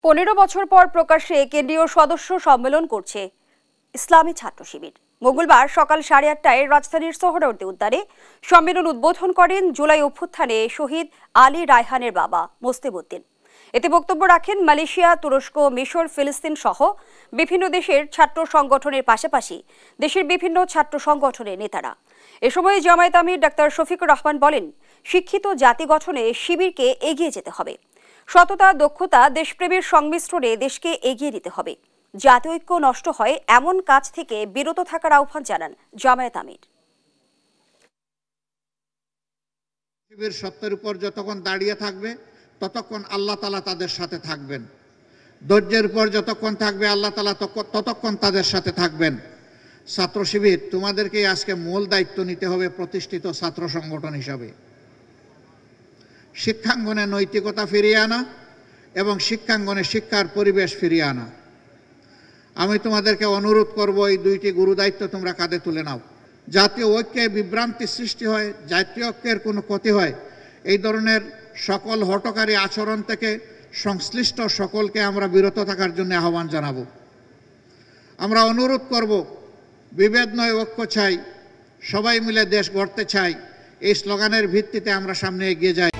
15 বছর পর প্রকাশ্যে কেন্দ্রীয় সদস্য সম্মেলন করছে ইসলামী ছাত্র শিবির। মঙ্গলবার সকাল 8:30টায় রাজধানীর সোহরাওয়ার্দী উদ্যানে সম্মেলন উদ্বোধন করেন জুলাই অভ্যুত্থানে শহীদ আলী রায়হানের বাবা মোস্তেম উদ্দিন। এতে বক্তব্য রাখেন মালয়েশিয়া, তুরস্ক, মিশর, ফিলিস্তিন সহ বিভিন্ন দেশের ছাত্র সংগঠনের পাশাপাশি দেশের বিভিন্ন ছাত্র সংগঠনের নেতারা। এ সময় জামায়াত আমির ডাক্তার শফিকুর রহমান বলেন, শিক্ষিত জাতি গঠনে শিবিরকে এগিয়ে যেতে হবে। সততা, দক্ষতা, দেশপ্রেমের সংমিশ্রণে দেশকে এগিয়ে নিতে হবে। জাতীয় ঐক্য নষ্ট হয় এমন কাজ থেকে বিরত থাকার আহ্বান জানান জামায়াত আমির। শিবির সত্যের উপর যতক্ষণ দাঁড়িয়ে থাকবে ততক্ষণ আল্লাহ তাআলা তাদের সাথে থাকবেন। ধৈর্যের উপর যতক্ষণ থাকবে আল্লাহ তাআলা ততক্ষণ তাদের সাথে থাকবেন। ছাত্র শিবির তোমাদেরকে আজকে মূল দায়িত্ব নিতে হবে প্রতিষ্ঠিত ছাত্র সংগঠন হিসাবে। শিক্ষাঙ্গনে নৈতিকতা ফিরিয়ে আনা এবং শিক্ষাঙ্গনে শিক্ষার পরিবেশ ফিরিয়ে আনা। আমি তোমাদেরকে অনুরোধ করব, এই দুইটি গুরু দায়িত্ব তোমরা কাঁধে তুলে নাও। জাতীয় ঐক্যে বিভ্রান্তি সৃষ্টি হয়, জাতীয় ঐক্যের কোনো ক্ষতি হয়, এই ধরনের সকল হঠকারী আচরণ থেকে সংশ্লিষ্ট সকলকে আমরা বিরত থাকার জন্য আহ্বান জানাবো। আমরা অনুরোধ করব, বিভেদ নয় ঐক্য চাই, সবাই মিলে দেশ গড়তে চাই, এই স্লোগানের ভিত্তিতে আমরা সামনে এগিয়ে যাই।